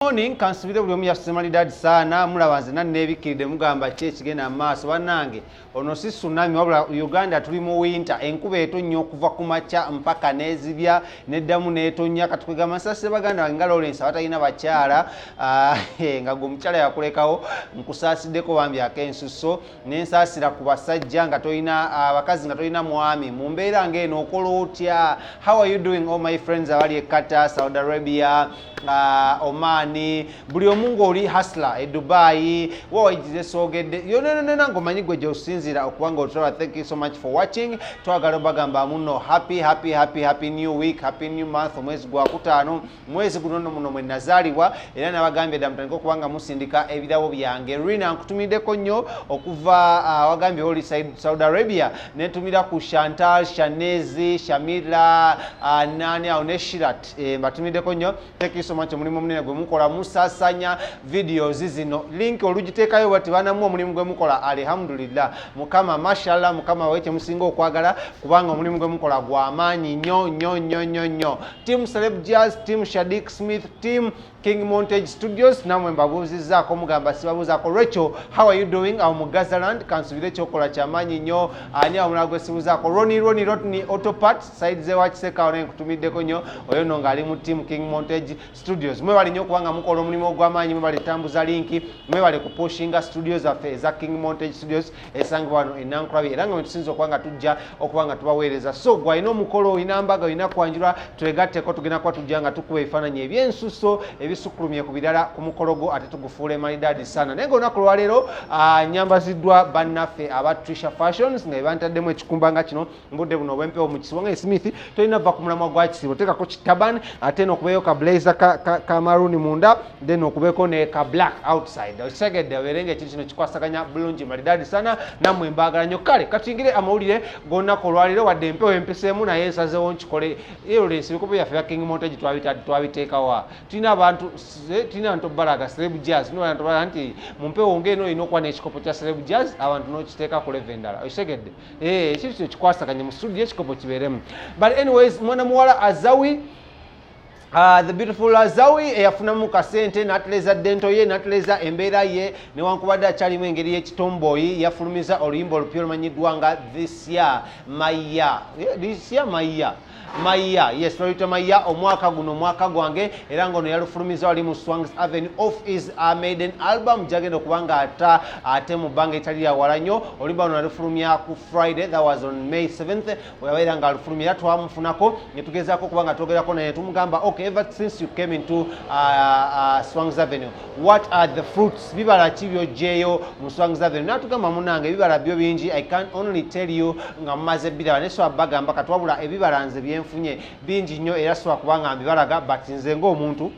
Morning, kansubire buli omu yasemalidadi sana mulabanze nanneebikkiridde mugamba ki ekigenda mu maaso bannange ono si tsunami wabula Uganda tuli mu winter enkuba etonnya okuva ku makya mpaka n'ezibya neddamu n'etonnya katukwega amasasi baganda bange nga Lawrence abatalina bakyala nga gwe omukyala yakulekawo nkusaasiddeko bambi ak'ensusso n'ensaasira ku basajja nga tolina abakazi nga tolina mwami mu mbeera ng'eno okola otya. How are you doing all my friends abali e Qatar, Saudi Arabia, Oman, buli omu ng'oli hustler e Dubai wawayigize soogedde yonenena ng'omanyi gwe gy'osinzira okubanga otulaba. Thank you so much for watching. Twagala obagamba muno happy new week, happy new month. Omwezi gwa kutaano mwezi guno nno muno mwe nazaalibwa era nabagambye dda mutandika okubanga musindika ebirabo byange. Rina nkutumiddeko nnyo okuva wagambye oli Saudi Arabia netumira ku Chantal, Shanezi, Shamila, nani awo ne Shirat mbatumiddeko nnyo. Thank you so much omulimu munene gwe mukola musasanya videos zino link olugiteekayo bati banamu omulimu gwe mukola alhamdulillah mukama mashallah mukama weche musinga okwagala kubanga omulimu gwe mukola gw'amaanyi nnyo. Team Celeb Jazz, Team Shadik Smith, Team King Montage Studios namwe mbabuuzizaako mugamba sibabuuzaako. Rachel, how are you doing? Awo mu Gazaland kansubire ekyokola kyamaanyi nnyo. Ani awumulala gwe sibuuzaako? Rotni Autopart side ze wakiseka ono nkutumiddeko nnyo oyo nno ng'ali mu Team King Montage Studios. Mwebale nnyo kubanga mukola omulimu ogw'amaanyi, mwebale tambuza linki, mwebale kupushinga studios zaffe eza King Montage Studios esangibwa wano e Nankulabi era nga mwe tusinza okubanga tujja okubanga tubaweereza. So gwalina omukolo olina mbaga olina kwanjulwa twegatteko tugenda kuba tujja nga tukuba ebifaananyi ebyensusso ebisukulumye ku birala ku mukolo gwo ate tugufuula emalidaadi sana. Naye ng'olunaku lwaleero nyambaziddwa bannaffe aba Trisha Fashions nga bantaddemu ekikumba nga kino mbudde buno obwempewo mu kisibo nga Smith tolina va ku mulamwa gwa kisibo teekako kitaban ate n'okubeeyo ka blazer ka maroon munda then okubeeko ne ka black outside osegedde obeerenga ekintu kino kikwasaganya bulungi malidaadi sana nammwe mbaagala nnyo. Kale katuyingire amawulire g'olunaku olwaleero wadde empewo empeseemu naye nsazeewo nkikole Lawrence ebikopo byaffe bya King Montage twabiteekawa tulina abantu balaga Celeb Jazz n'abantu balaga nti mu mpewo ng'eno olina okuba n'ekikopo kya Celeb Jazz abantu n'okiteeka ku leve endala osegedde ekintu kino kikwasaganye mu studio ekikopo kibeeremu. But anyways mwana muwala Azawi, the beautiful Azawi eyafunamu kasente n'ateleza dento ye n'ateleza embeera ye newankubadde akyalimu engeri y'ekitomboyi yafulumiza oluyimba olupya olumanyiddwa nga This Year Maya, yes, Lorita Maya, omwaka guno omwaka gwange era ngono yalufulumiza wali mu Swangz Avenue off his maiden album jagenda okubanga ate mu bbanga etali lya wala nnyo. Oluyimba luno yalufulumya ku Friday, that was on May 7th weyabeera nga alufulumya era twamufunako ne tugezaako okubanga twogerako naye tumugamba okay, ever since you came into Swangz Avenue, what are the fruits? Bibala ki by'oggyeyo mu Swangz Avenue? N'atugamba munange ebibala byo bingi, I can only tell you nga mumaze biraba ne so abagamba katwabula ebibala nze byenfunye bingi nnyo era so kubanga mbibalaga but nze ng'omuntu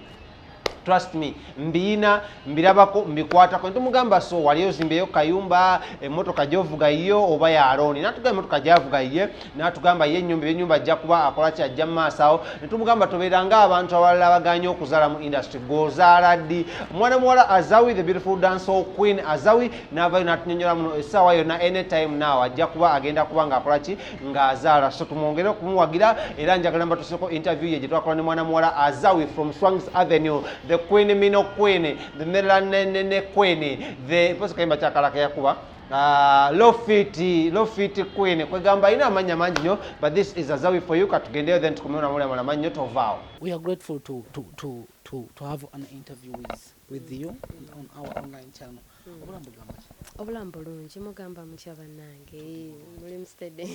trust me mbiyina mbirabako mbikwatako ntumugamba so wali ozimbeyo kayumba emotoka gyovuga yo oba ya Aroni natugamba emotoka gyavuga ye natugamba ye ennyumba ajja kuba akola ki ajja mu maaso awo netumugamba tobeeranga abantu abalala baganye okuzaala mu industry gozaala ddi. Mwana muwala Azawi, the beautiful dancehall queen Azawi n'avayo n'atunyonyola muno essaawa yonna anytime now ajja kuba agenda kuba ng'akola ki ng'azaala. So tumwongere okumuwagira era njagala mbatuseeko interview ye gye twakola ne mwana muwala Azawi from Swangz Avenue, the queen mino queen, the melanene queen, the poso kayimba kyakalaka yakuba low fit queen kwegamba ina amanya mangi nnyo, but this is Azawi for you. Katugendeyo then tukumena mule mala nnyo tovaawo. We are grateful to have an interview with you on our online channel. Obulambo bulungi mugamba mutya bannange muli mustede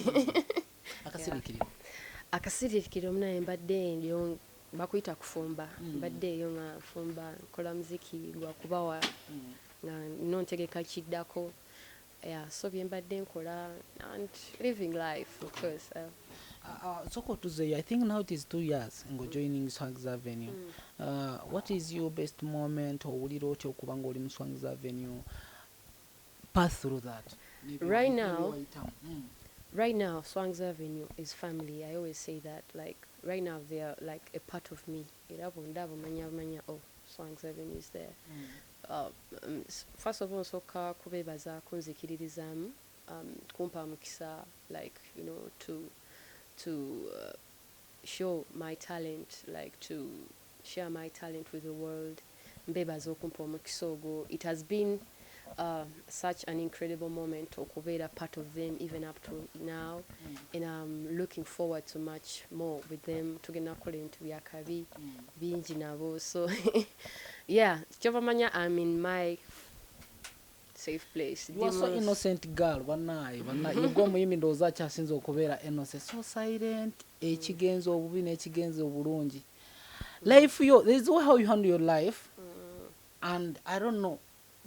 akasirikiro munaye mbadde ndyo bakuyita kufumba mbadde eyo nga fumba kola muziki gwa kubawa nga nontegeka kiddako so byembadde nkola and living life of course. Soko tuze, I think now it is 2 years ngo joining Swangz Avenue. What is your best moment or wulira otya okuba nga oli mu Swangz Avenue? Pass through that. Right now Swangz Avenue is family. I always say that, like right now they are like a part of me. Oh, Swangz Avenue is there. First of all, soka kubebaza kunzikiririzaamu kumpa mukisa, like you know, to show my talent, like to share my talent with the world mbebaza okumpa omukisa ogwo. It has been such an incredible moment okubeera part of them even up to now, and I'm looking forward to much more with them. Tugenda kukola ebintu byakabi bingi nabo, so yeah, kyovamanya I'm in my safe place. You are so innocent girl, banaye yegwa omuyimbi ndowooza akyasinza okubeera innocent, so silent, ekigenzo obubi n'ekigenzo obulungi. Life yo, this is how you handle your life, and I don't know,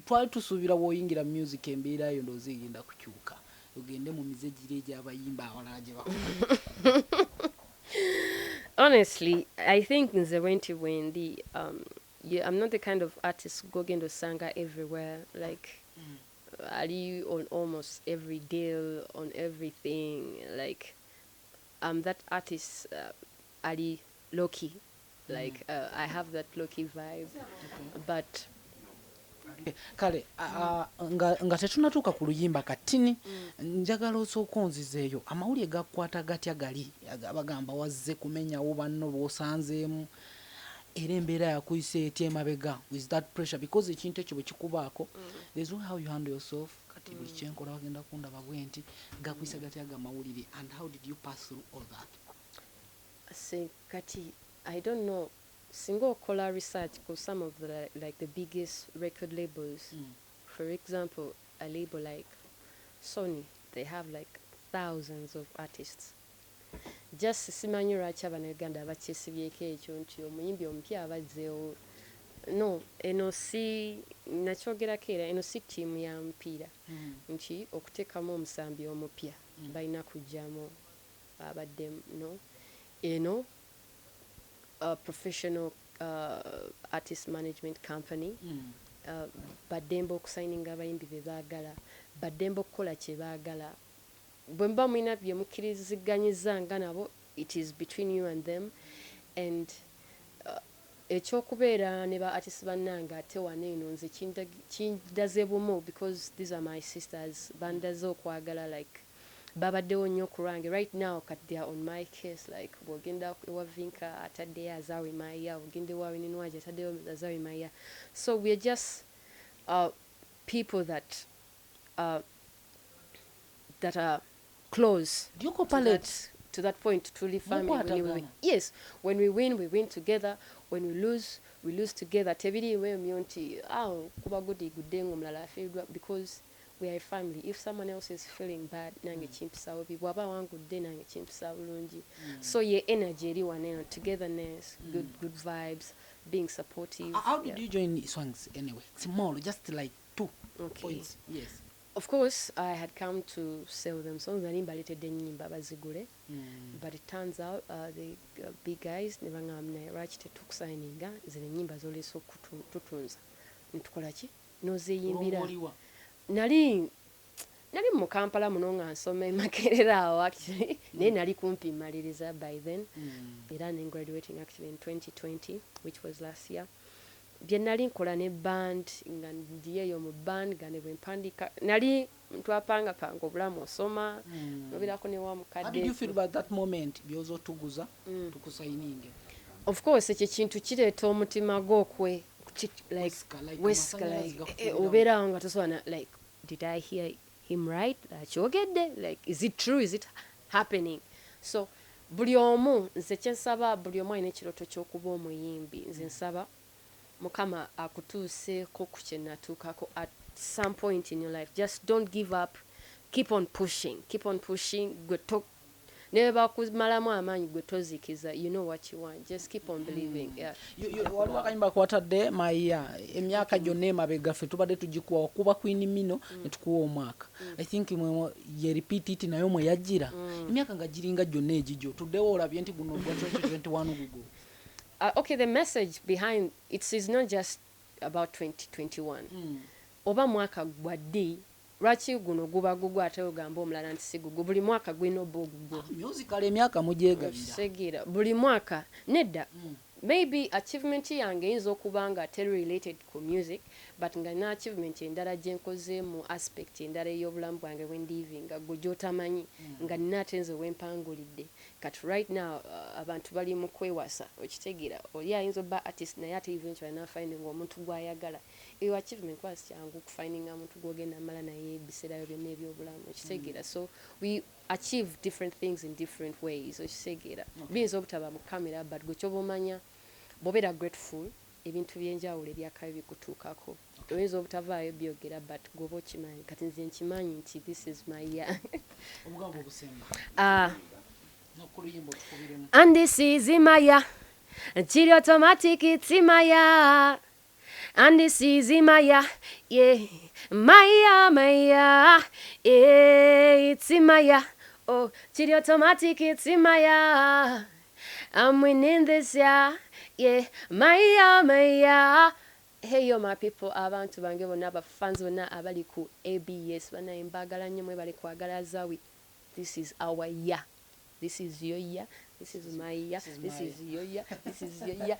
twali tusuubira bw'oyingira music embeera yo ndowooza egenda kukyuka, ogende mu mize giri egy'abayimba abalala gye bakola. Honestly, I think nze wenti wendi, I'm not the kind of artist gogendo sanga everywhere, like Ali on almost every deal, on everything. Like I'm that artist, Ali low-key. Like I have that low-key vibe, but kale nga tetunatuuka ku luyimba katini, njagala osooka onzizeeyo amawulire gakwata gatya gali bagamba wazze kumenyawo banno b'osanzeemu era embeera yakuyise etya emabega with that pressure, because ekintu ekyo bwe kikubaako there's how you handle yourself. Kati buli kyenkola bagenda kundaba bwe nti gakuyise gatya gamawulire, and how did you pass through all that? say kati I don't know, single color research for some of the like the biggest record labels. For example, a label like Sony, they have like thousands of artists. Just simanyi lwaki abanaganda bakyesibyeko ekyo nti omuyimbi omupya abazzeewo. No, eno si nakyogerako era, eno si ttiimu ya mupiira nti okuteekamu omusambi omupya balina kujjamu abaddemu. No, eno professional artist management company, baddemba okusayininga abayimbi be baagala, baddemba okukola kye baagala. Bwe muba mulina bye mukkiriziganyizanga nabo, it is between you and them. And ekyokubeera ne ba artists bannanga ate wano eno nze kindaze bumu, because these are my sisters, bandaze okwagala, like babaddewo nnyo ku lwange. Right now kati they are on my case, like bw'ogenda ewa Vinka ataddeyo Azawi Maya, bw'ogenda ewa Winwaji ataddeyo Azawi Maya. So we are just people that are close Do you cooperate to that point, truly family. Yes, when we win together. When we lose together. Tebiriwe myonti kuba gudi gudengo mlala afeedwa, because we are a family. If someone else is feeling bad, nange chimpisa obi bwaba wangu de nange chimpisa bulungi. So your energy eri waneno, togetherness, good vibes, being supportive. How did you join Swangz anyway? Small, just like 2 points. Yes. Of course, I had come to sell them songs. But it turns out the big guys never took signing zine nyimba zole so kutunza ntukola ki nozeyimbira nali mu Kampala muno nga nsoma Makerera awo actually naye nali kumpi maliriza by then era ne graduating actually in 2020, which was last year. Bye nali nkola ne band nga ndiyeyo mu band gane bwe mpandika nali twapanga panga obulamu osoma nobirako ne wa mukadde. How did you feel about that moment byozo tuguza tukusayininge? Of course ekyo kintu kireeta omutima gw'okwe weska like obeera nga tosobola like did I hear him right? Akyogedde like is it true, is it happening? So buli omu nze kyensaba buli omu alina ekirooto ky'okuba omuyimbi. Nze nsaba Mukama akutuuseeko ku kye natuukako at some point in your life. Just don't give up. Keep on pushing. Never bakumalamu amaanyi gwe tozikiza. You know what you want. Just keep on believing. Yeah. Waliwo akanyimba kwatadde maya emyaka gyonna emabega ffe tubadde tugikuwa kuba Queen Mino ne tukuwa Omwaka. I think ye repeat it nayo mwe yajjira. Emyaka nga giringa gyonna egigyo. Tuddewo olabye nti guno gwa 2021 gugu. Okay, the message behind it is not just about 2021. Oba mwaka gwaddi lwaki guno guba gugwo ate ogamba omulala nti si gugwo. Buli mwaka gwina oba ogugwo. Musical emyaka mugyegabira. Segira buli mwaka nedda. Maybe achievement yange eyinza okuba nga teri related ku music, but nga nina achievement endala gye nkoze mu aspect endala ey'obulamu bwange bwe ndivinga gwe gy'otamanyi nga nina ate nze wempangulidde. kati right now abantu bali mu kwewasa okitegeera oli ayinza obba artist naye ate eventually nafinding omuntu gwayagala eyo achievement kwasi kyangu kufindinga omuntu gwogenda amala naye ebiseerayo byonna ebyobulamu okitegeera so we achieve different things in different ways okitegeera biyinza obutaba mu kamera but gwe kyoba omanya bw'obeera grateful ebintu byenjawulo ebyakabi bikutuukako oyinza obutavaayo byogera but gwoba okimanyi kati nze nkimanyi nti this is my year obugambo obusemba n'okuluyimba otukubiremu and this is my year chiri automatic it's my year and this is my year yeah my year yeah it's my year oh chiri automatic it's my year I'm winning this year yeah my year hey yo my people abantu bange bonna abafanzi bonna abali ku ABS bana embagala nnyo mwe bali kwagala Azawi this is our year this is your year this is my year this is your year this is your year